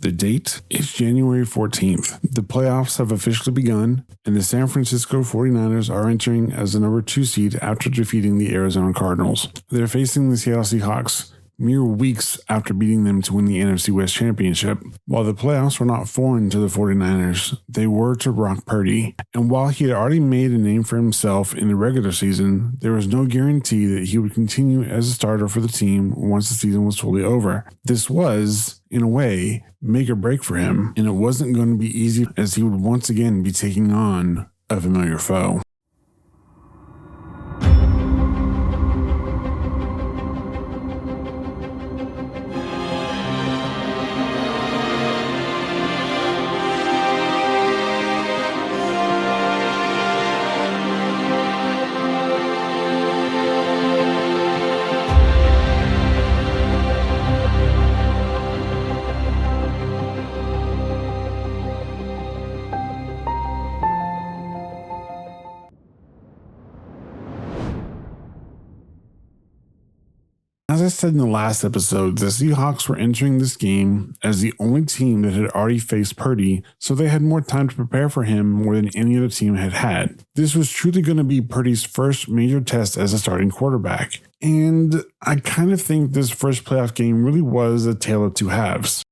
The date is January 14th. The playoffs have officially begun, and the San Francisco 49ers are entering as the number 2 seed after defeating the Arizona Cardinals. They're facing the Seattle Seahawks mere weeks after beating them to win the NFC West Championship. While the playoffs were not foreign to the 49ers, they were to Brock Purdy. And while he had already made a name for himself in the regular season, there was no guarantee that he would continue as a starter for the team once the season was fully over. This was, in a way, make or break for him, and it wasn't going to be easy as he would once again be taking on a familiar foe. As I said in the last episode, the Seahawks were entering this game as the only team that had already faced Purdy, so they had more time to prepare for him more than any other team had had. This was truly going to be Purdy's first major test as a starting quarterback, and I kind of think this first playoff game really was a tale of two halves.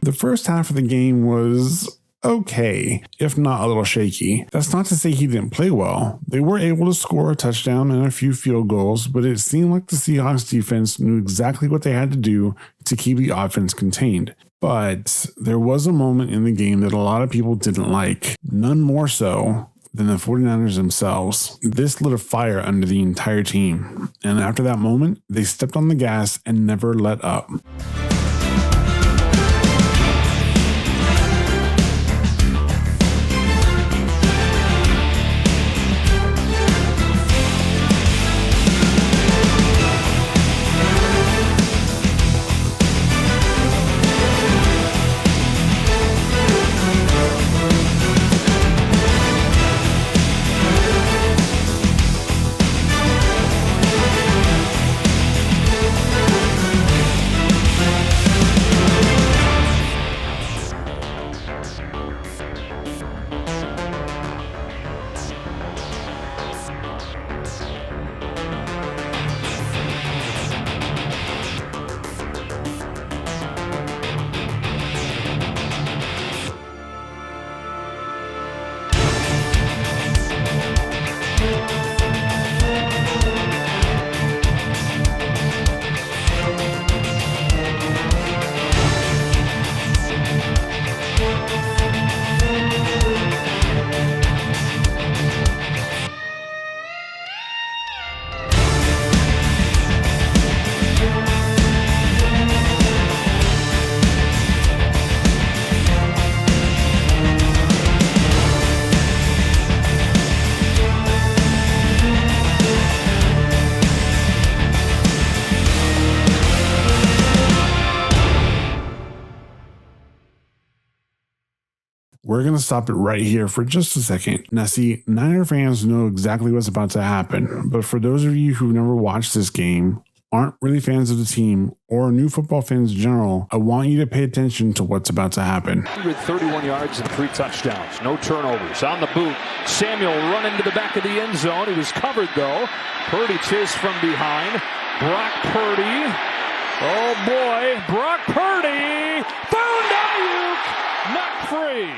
The first half of the game was okay, if not a little shaky. That's not to say he didn't play well. They were able to score a touchdown and a few field goals, but it seemed like the Seahawks defense knew exactly what they had to do to keep the offense contained. But there was a moment in the game that a lot of people didn't like, none more so than the 49ers themselves. This lit a fire under the entire team, and after that moment, they stepped on the gas and never let up. we're going to stop it right here for just a second. Now see, Niner fans know exactly what's about to happen, but for those of you who've never watched this game, aren't really fans of the team, or new football fans in general, I want you to pay attention to what's about to happen. 131 yards and 3 touchdowns. No turnovers. On the boot, Samuel running to the back of the end zone. He was covered though. Purdy chased from behind. Brock Purdy. Oh boy, Brock Purdy found Ayuk, not free.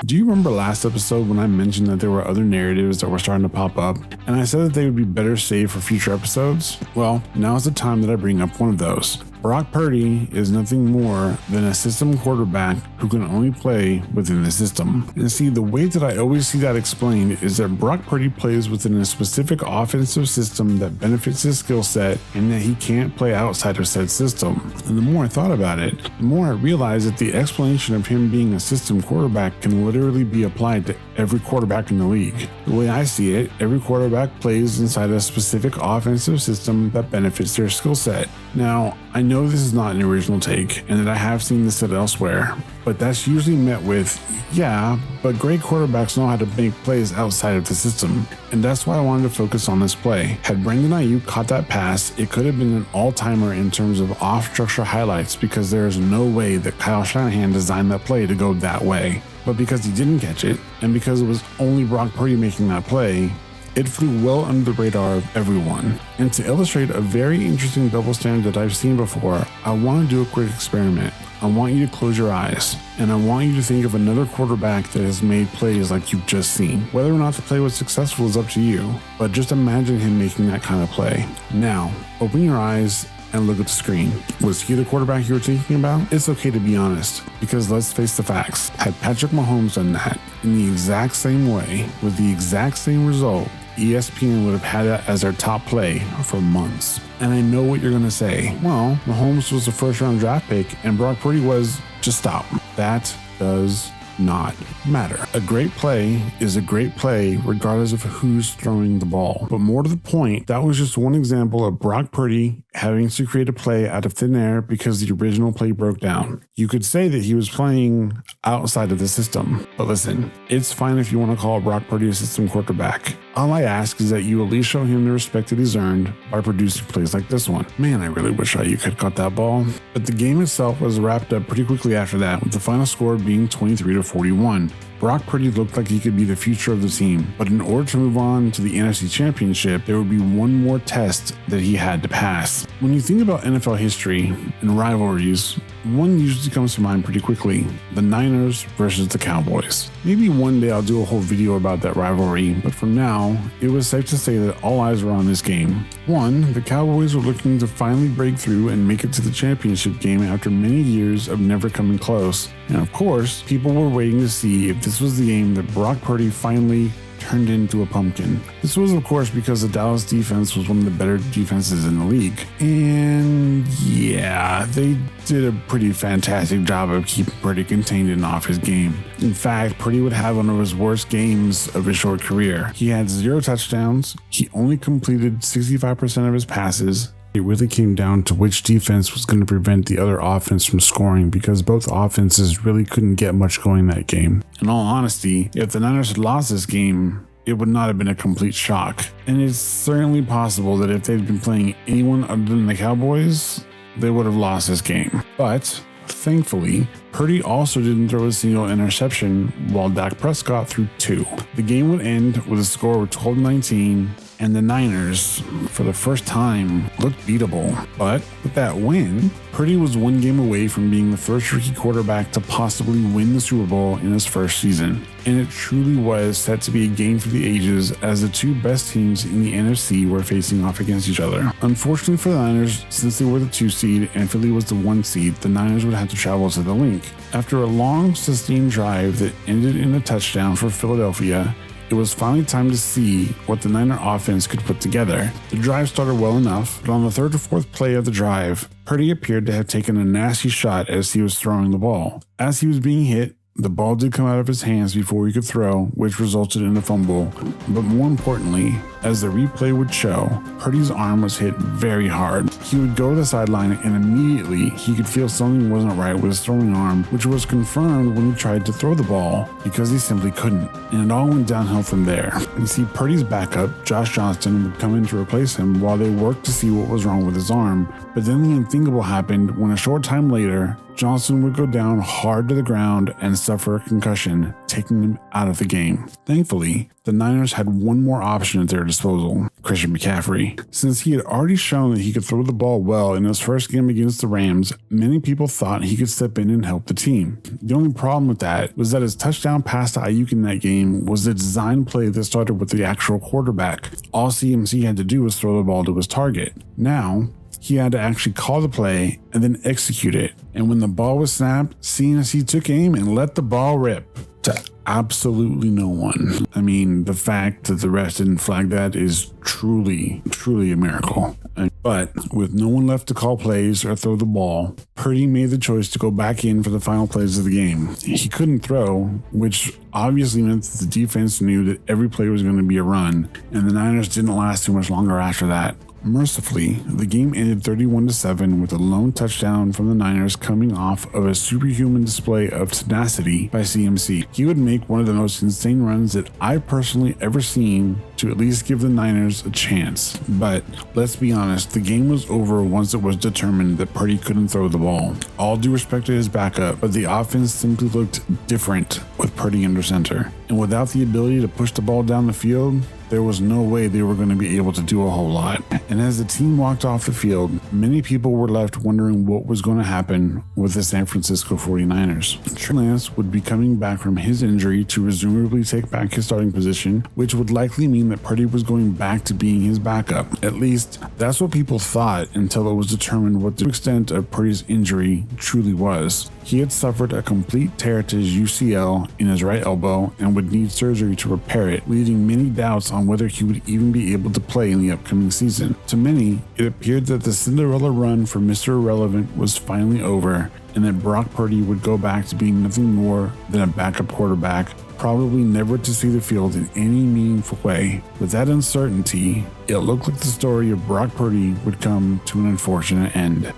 Do you remember last episode when I mentioned that there were other narratives that were starting to pop up, and I said that they would be better saved for future episodes? Well, now is the time that I bring up one of those. Brock Purdy is nothing more than a system quarterback who can only play within the system. And see, the way that I always see that explained is that Brock Purdy plays within a specific offensive system that benefits his skill set and that he can't play outside of said system. And the more I thought about it, the more I realized that the explanation of him being a system quarterback can literally be applied to every quarterback in the league. The way I see it, every quarterback plays inside a specific offensive system that benefits their skill set. Now, I know this is not an original take and that I have seen this said elsewhere, but that's usually met with, yeah, but great quarterbacks know how to make plays outside of the system. And that's why I wanted to focus on this play. Had Brandon Ayuk caught that pass, it could have been an all-timer in terms of off-structure highlights because there is no way that Kyle Shanahan designed that play to go that way. But because he didn't catch it, and because it was only Brock Purdy making that play, it flew well under the radar of everyone. And to illustrate a very interesting double standard that I've seen before, I want to do a quick experiment. I want you to close your eyes, and I want you to think of another quarterback that has made plays like you've just seen. Whether or not the play was successful is up to you, but just imagine him making that kind of play. Now, open your eyes and look at the screen. Was he the quarterback you were thinking about? It's okay to be honest, because let's face the facts. Had Patrick Mahomes done that in the exact same way, with the exact same result, ESPN would have had that as their top play for months. And I know what you're going to say. Well, Mahomes was the first round draft pick and Brock Purdy was. Just stop. That does not matter. A great play is a great play regardless of who's throwing the ball. But more to the point, that was just one example of Brock Purdy having to create a play out of thin air because the original play broke down. You could say that he was playing outside of the system, but listen, it's fine if you want to call Brock Purdy a system quarterback. All I ask is that you at least show him the respect that he's earned by producing plays like this one. Man, I really wish Ayuk had caught that ball. But the game itself was wrapped up pretty quickly after that, with the final score being 23-41. Brock Purdy looked like he could be the future of the team, but in order to move on to the NFC Championship, there would be one more test that he had to pass. When you think about NFL history and rivalries, one usually comes to mind pretty quickly: the Niners versus the Cowboys. Maybe one day I'll do a whole video about that rivalry, but for now, it was safe to say that all eyes were on this game. One, the Cowboys were looking to finally break through and make it to the championship game after many years of never coming close. And of course, people were waiting to see if this was the game that Brock Purdy finally turned into a pumpkin. This was, of course, because the Dallas defense was one of the better defenses in the league. And yeah, they did a pretty fantastic job of keeping Purdy contained and off his game. In fact, Purdy would have one of his worst games of his short career. He had 0 touchdowns. He only completed 65% of his passes. It really came down to which defense was going to prevent the other offense from scoring, because both offenses really couldn't get much going that game. In all honesty, if the Niners had lost this game, it would not have been a complete shock. And it's certainly possible that if they'd been playing anyone other than the Cowboys, they would have lost this game. But thankfully, Purdy also didn't throw a single interception, while Dak Prescott threw 2. The game would end with a score of 12-19, and the Niners, for the first time, looked beatable. But with that win, Purdy was one game away from being the first rookie quarterback to possibly win the Super Bowl in his first season. And it truly was set to be a game for the ages, as the two best teams in the NFC were facing off against each other. Unfortunately for the Niners, since they were the 2 seed and Philly was the 1 seed, the Niners would have to travel to the Link. After a long, sustained drive that ended in a touchdown for Philadelphia, it was finally time to see what the Niner offense could put together. The drive started well enough, but on the 3rd or 4th play of the drive, Purdy appeared to have taken a nasty shot as he was throwing the ball. As he was being hit, The ball did come out of his hands before he could throw, which resulted in a fumble. But more importantly, as the replay would show, Purdy's arm was hit very hard. He would go to the sideline and immediately he could feel something wasn't right with his throwing arm, which was confirmed when he tried to throw the ball because he simply couldn't. And it all went downhill from there. You see, Purdy's backup, Josh Johnston, would come in to replace him while they worked to see what was wrong with his arm. But then the unthinkable happened when a short time later, Johnson would go down hard to the ground and suffer a concussion, taking him out of the game. Thankfully, the Niners had one more option at their disposal, Christian McCaffrey. Since he had already shown that he could throw the ball well in his first game against the Rams, many people thought he could step in and help the team. The only problem with that was that his touchdown pass to Ayuk in that game was the design play that started with the actual quarterback. All CMC had to do was throw the ball to his target. Now, he had to actually call the play and then execute it. And when the ball was snapped, CMC took aim and let the ball rip to absolutely no one. I mean, the fact that the refs didn't flag that is truly a miracle. But with no one left to call plays or throw the ball, Purdy made the choice to go back in for the final plays of the game. He couldn't throw, which obviously meant that the defense knew that every play was going to be a run, and the Niners didn't last too much longer after that. Mercifully, the game ended 31-7 with a lone touchdown from the Niners coming off of a superhuman display of tenacity by CMC. He would make one of the most insane runs that I've personally ever seen to at least give the Niners a chance. But let's be honest, the game was over once it was determined that Purdy couldn't throw the ball. All due respect to his backup, but the offense simply looked different with Purdy under center. And without the ability to push the ball down the field, there was no way they were going to be able to do a whole lot. And as the team walked off the field, many people were left wondering what was going to happen with the San Francisco 49ers. Trey Lance would be coming back from his injury to presumably take back his starting position, which would likely mean that Purdy was going back to being his backup. At least, that's what people thought until it was determined what the extent of Purdy's injury truly was. He had suffered a complete tear to his UCL in his right elbow and would need surgery to repair it, leaving many doubts on whether he would even be able to play in the upcoming season. To many, it appeared that the Cinderella run for Mr. Irrelevant was finally over, and that Brock Purdy would go back to being nothing more than a backup quarterback, probably never to see the field in any meaningful way. With that uncertainty, it looked like the story of Brock Purdy would come to an unfortunate end.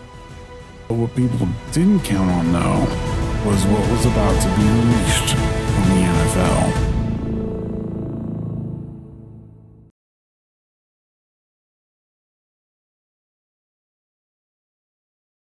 But what people didn't count on, though, was what was about to be unleashed.